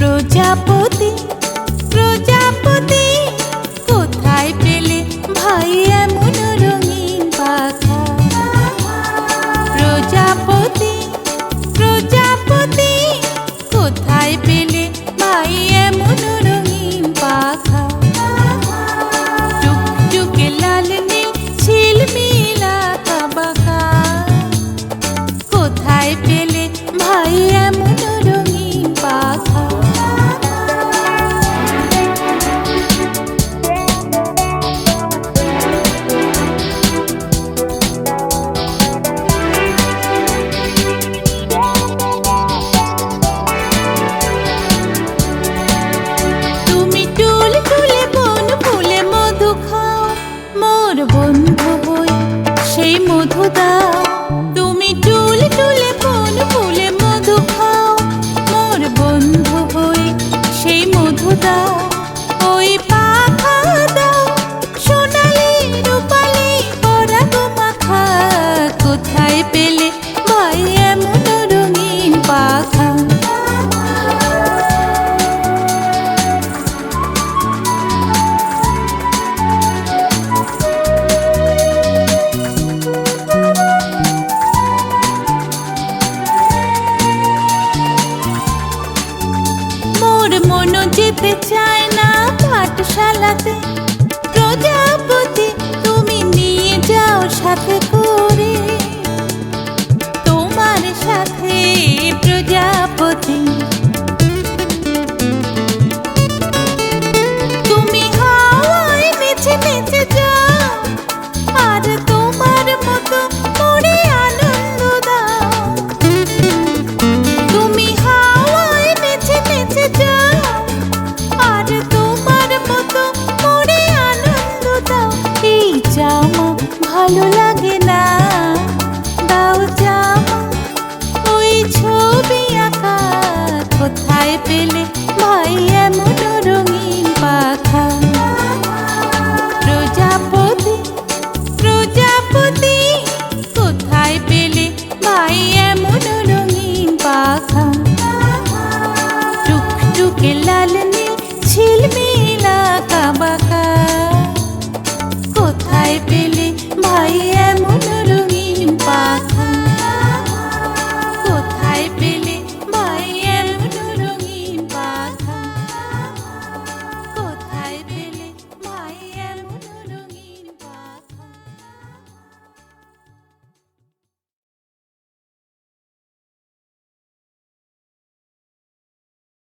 প্রজাপতি প্রজাপতি কোথায় পেলে ভাই এমন রঙিন পাখা? প্রজাপতি প্রজাপতি কোথায় পেলে ভাই এমন রঙিন পাখা? টুকটুকে লাল নীল ঝিলমিল আঁকা বাঁকা কোথায় পেলে ভাই এমন রঙিন পাখা? তুমি টুল টুলে বন ফুলে মধু খাও, মোর বন্ধু হই সেই মধু দাও। তুমি টুল টুলে বন ফুলে মধু খাও, মোর বন্ধু হই সেই মধু দাও। ওই পাখা দাও সোনালি রূপালি পরাগ মাখা, কোথায় পেলে ভাই এমন রঙিন পাখা? মোর মন যেতে চায় না পাঠশালাতে, প্রজাপতি তুমি নিয়ে যাও সাথে করে। তোমার সাথে প্রজাপতি তুমি হাওয়ায় নেচে নেচে যাও, আর তোমার মতো করে আনন্দ দাও। তুমি হাওয়ায় নেচে নেচে যাও, আর তোমার মতো করে আনন্দ দাও। এই জামা ভালো লাগে না, দাও জামা ওই ছবি আঁকা, কোথায় পেলে ভাই এমন রঙিন পাখা? প্রজাপতি প্রজাপতি কোথায় পেলে ভাই এমন রঙিন পাখা? টুকটুকে লাল নীল ঝিলমিল আঁকা বাঁকা কোথায় পেলে ভাই এমন